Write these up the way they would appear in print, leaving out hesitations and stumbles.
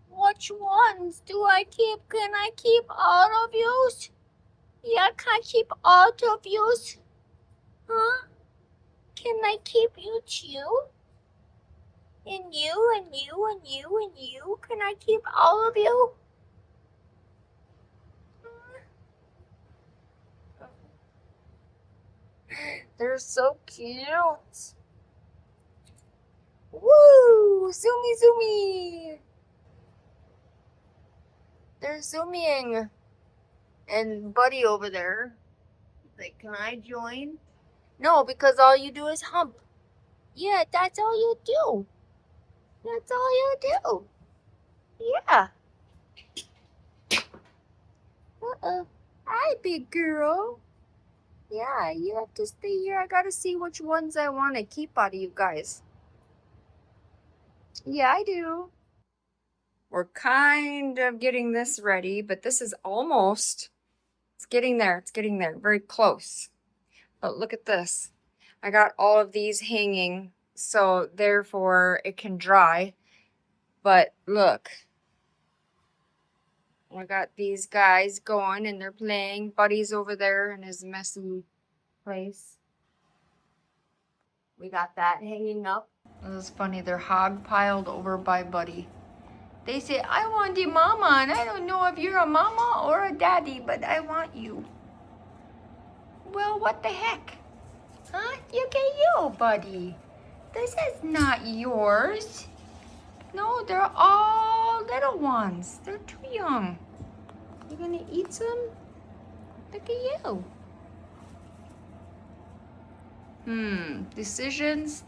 Which ones do I keep? Can I keep all of yours? Yeah, can I keep all of yours? Huh? Can I keep you too? And you, and you, and you, and you? Can I keep all of you? They're so cute. Woo! Zoomy, zoomy! They're zooming. And Buddy over there, like, can I join? No, because all you do is hump. Yeah, that's all you do. That's all you do. Yeah. Uh-oh. Hi, big girl. Yeah, you have to stay here. I gotta see which ones I want to keep out of you guys. Yeah, I do. We're kind of getting this ready, but this is almost, it's getting there. It's getting there. Very close. But look at this. I got all of these hanging, so therefore it can dry. But look. I got these guys going and they're playing. Buddy's over there in his messy place. We got that hanging up. It was funny. They're hog piled over by Buddy. They say, I want the mama, and I don't know if you're a mama or a daddy, but I want you. Well, what the heck? Huh? Look at you, Buddy. This is not yours. No, they're all little ones. They're too young. You gonna eat some? Look at you. Decisions.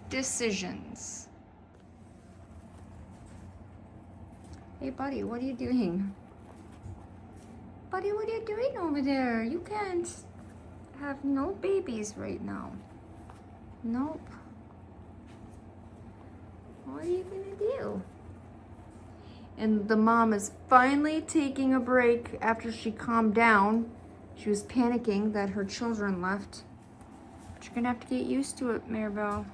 Hey, Buddy, what are you doing? Buddy, what are you doing over there? You can't have no babies right now. Nope. What are you gonna do? And the mom is finally taking a break after she calmed down. She was panicking that her children left. But you're gonna have to get used to it, Maribel.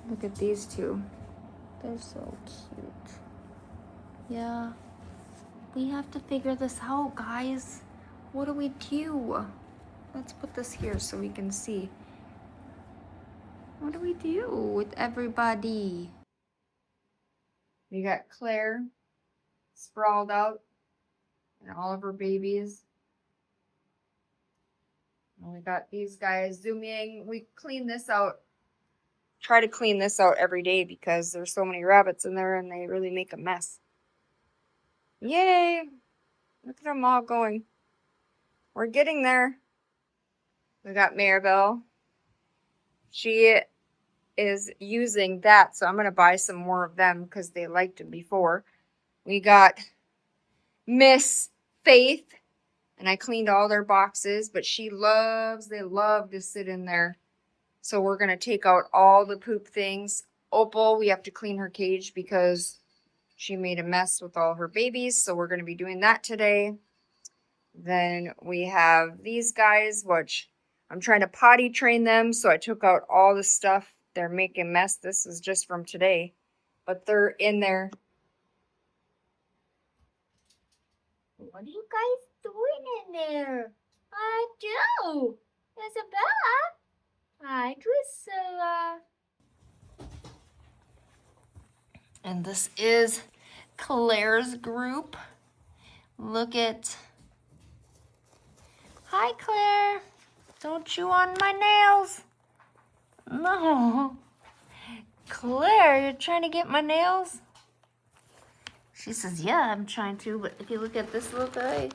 Look at these two. They're so cute. Yeah. We have to figure this out, guys. What do we do? Let's put this here so we can see. What do we do with everybody? We got Claire sprawled out and all of her babies. And we got these guys zooming. We clean this out. Try to clean this out every day because there's so many rabbits in there and they really make a mess. Yay! Look at them all going. We're getting there. We got Maribel. She is using that, so I'm going to buy some more of them because they liked them before. We got Miss Faith, and I cleaned all their boxes, but they love to sit in there. So we're going to take out all the poop things. Opal, we have to clean her cage because she made a mess with all her babies, so we're going to be doing that today. Then we have these guys, which I'm trying to potty train them, so I took out all the stuff. They're making a mess. This is just from today, but they're in there. What are you guys doing in there? I do. Isabella. Hi, Drusilla. And this is Claire's group. Look at... Hi, Claire. Don't chew on my nails. No. Claire, you're trying to get my nails? She says, yeah, I'm trying to, but if you look at this little guy,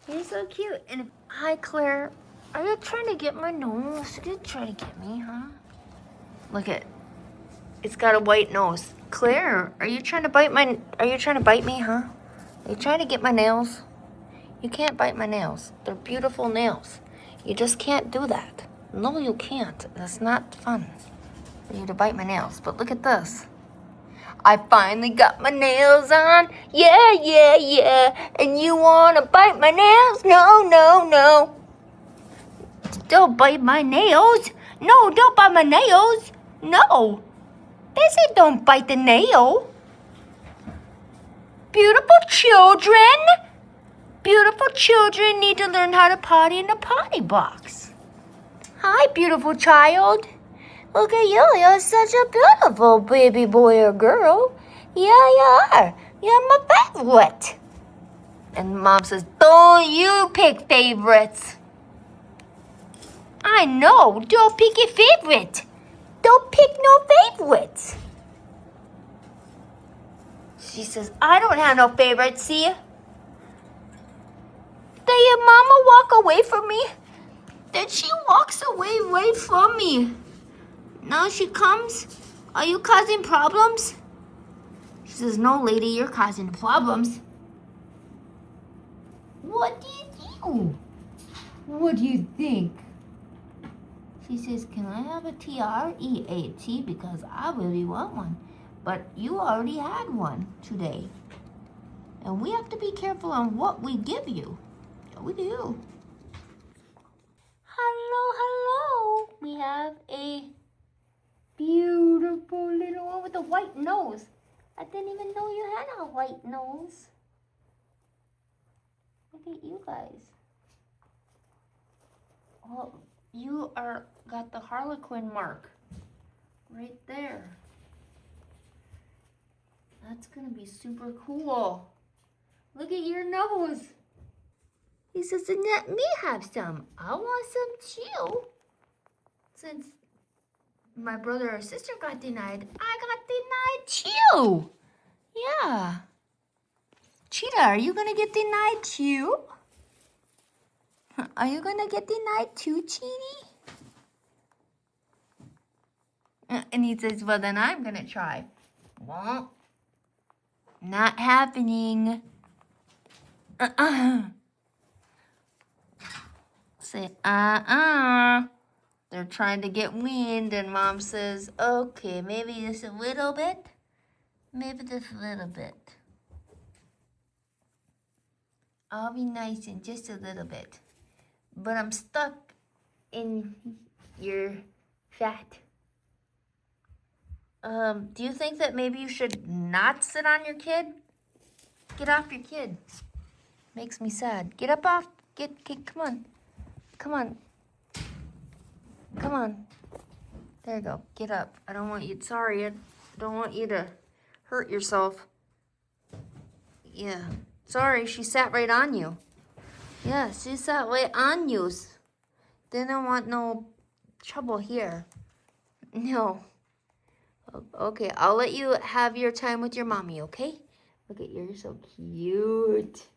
he's so cute. And hi, Claire, are you trying to get my nose? You're trying to get me, huh? Look at, it's got a white nose. Claire, are you trying to bite me, huh? Are you trying to get my nails? You can't bite my nails. They're beautiful nails. You just can't do that. No, you can't. That's not fun for you to bite my nails. But look at this. I finally got my nails on. Yeah, yeah, yeah. And you want to bite my nails? No, no, no. Don't bite my nails. No, don't bite my nails. No. They say don't bite the nail. Beautiful children. Beautiful children need to learn how to potty in a potty box. Hi, beautiful child. Look at you. You're such a beautiful baby boy or girl. Yeah, you are. You're my favorite. And Mom says, don't you pick favorites. I know. Don't pick your favorite. Don't pick no favorites. She says, I don't have no favorites, see? Did your mama walk away from me? Then she walks away from me. Now she comes. Are you causing problems? She says, no, lady, you're causing problems. What do you do? What do you think? She says, can I have a TREAT? Because I really want one. But you already had one today. And we have to be careful on what we give you. Yeah, we do. Hello. We have a beautiful little one with a white nose. I didn't even know you had a white nose. Look at you guys. Oh, you got the Harlequin mark right there. That's gonna be super cool. Look at your nose. He says, let me have some. I want some too. Since my brother or sister got denied, I got denied too. Yeah. Cheetah, are you gonna get denied too? Are you gonna get denied too, Cheetie? And he says, well, then I'm gonna try. Well, not happening. Say, They're trying to get weaned, and Mom says, okay, maybe just a little bit. Maybe just a little bit. I'll be nice in just a little bit. But I'm stuck in your fat. Do you think that maybe you should not sit on your kid? Get off your kid. Makes me sad. Get up off. Get, come on. Come on. Come on. There you go. Get up. I don't want you, sorry, I don't want you to hurt yourself. Yeah. Sorry, she sat right on you. Yeah, she sat right on you. Didn't want no trouble here. No. Okay, I'll let you have your time with your mommy, okay? Look at you, you're so cute.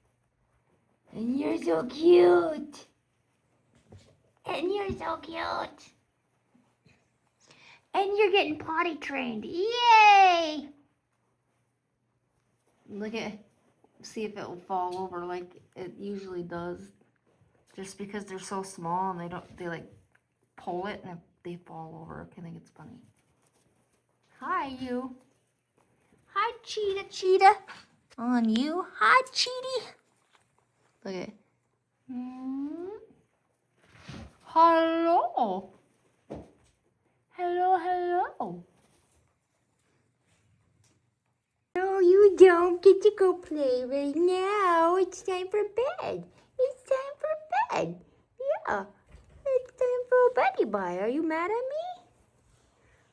And you're so cute. And you're so cute. And you're getting potty trained. Yay! Look at, see if it will fall over like it usually does. Just because they're so small and they like pull it and they fall over. I think it's funny. Hi, you. Hi, Cheetah. On you. Hi, Cheetie. Look at it. Hello. Hello. No, you don't get to go play right now. It's time for bed. Yeah. It's time for a buddy bye. Are you mad at me?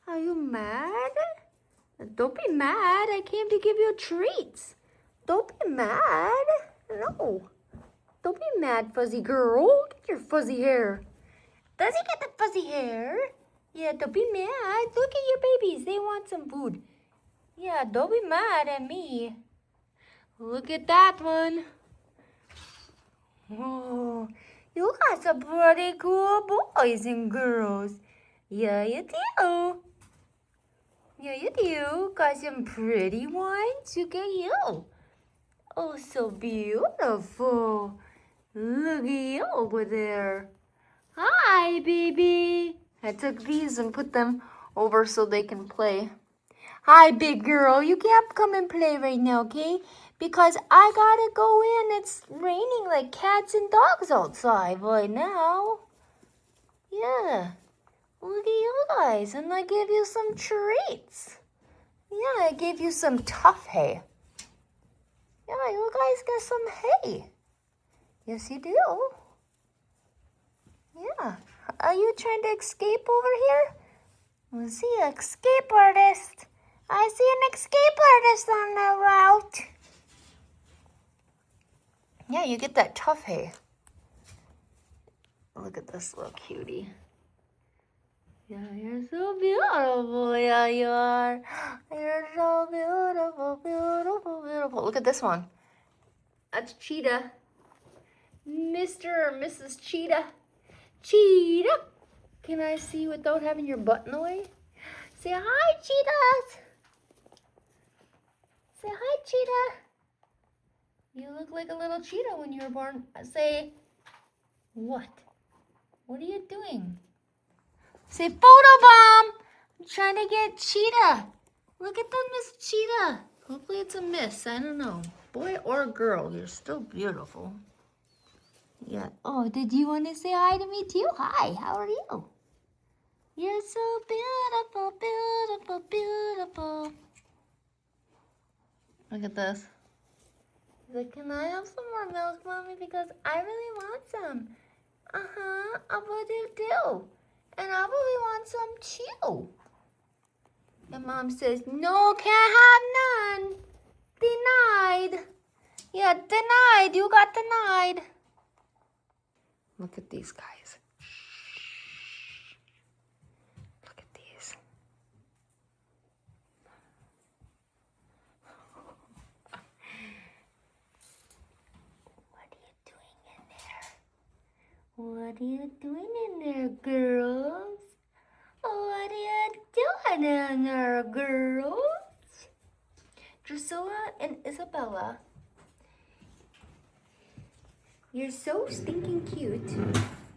Are you mad? Don't be mad. I came to give you treats. Don't be mad. No. Don't be mad, fuzzy girl. Get your fuzzy hair. Does he get the fuzzy hair? Yeah, don't be mad. Look at your babies. They want some food. Yeah, don't be mad at me. Look at that one. Oh, you got some pretty cool boys and girls. Yeah, you do. Yeah, you do. Got some pretty ones. Look at you. Oh, so beautiful. Look at you over there. Hi, baby. I took these and put them over so they can play. Hi, big girl. You can't come and play right now, okay? Because I gotta go in. It's raining like cats and dogs outside right now. Yeah. Look at guys, and I gave you some treats. Yeah, I gave you some tough hay. Yeah, you guys get some hay. Yes, you do. Yeah. Are you trying to escape over here? Let's see, escape artist. I see an escape artist on the route. Yeah, you get that tough hay. Look at this little cutie. Yeah, you're so beautiful. Yeah, you are. You're so beautiful, beautiful, beautiful. Look at this one. That's Cheetah. Mr. or Mrs. Cheetah. Cheetah. Can I see you without having your butt in the way? Say hi, cheetahs. Say hi, cheetah. You look like a little cheetah when you were born. Say, what? What are you doing? Say, photobomb. I'm trying to get cheetah. Look at the Miss Cheetah. Hopefully it's a miss. I don't know. Boy or girl, you're still beautiful. Yeah. Oh, did you want to say hi to me too? Hi, how are you? You're so beautiful, beautiful, beautiful. Look at this. He's like, can I have some more milk, Mommy? Because I really want some. Uh-huh, I would do. And I really want some too. And Mom says, no, can't have none. Denied. Yeah, denied. You got denied. Look at these guys. Look at these. What are you doing in there, girls? What are you doing in there, girls? Drusilla and Isabella, you're so stinking cute,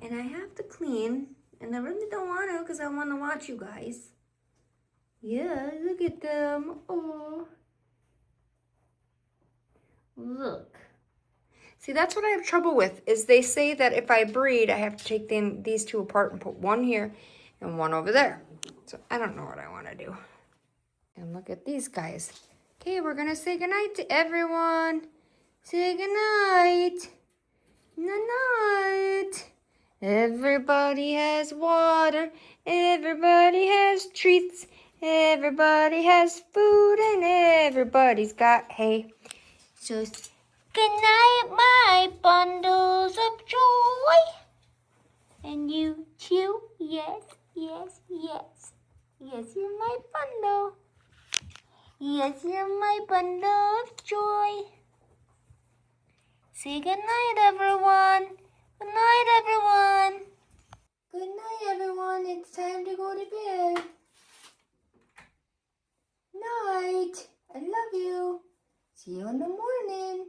and I have to clean, and I really don't want to because I want to watch you guys. Yeah, look at them. Oh, look. See, that's what I have trouble with, is they say that if I breed, I have to take these two apart and put one here and one over there. So I don't know what I want to do. And look at these guys. Okay, we're going to say goodnight to everyone. Say goodnight. Night. Everybody has water. Everybody has treats. Everybody has food, and everybody's got hay. So good night, my bundles of joy. And you too? Yes, yes, yes. Yes, you're my bundle. Yes, you're my bundle of joy. Say good night, everyone. Good night, everyone. Good night, everyone. It's time to go to bed. Night. I love you. See you in the morning.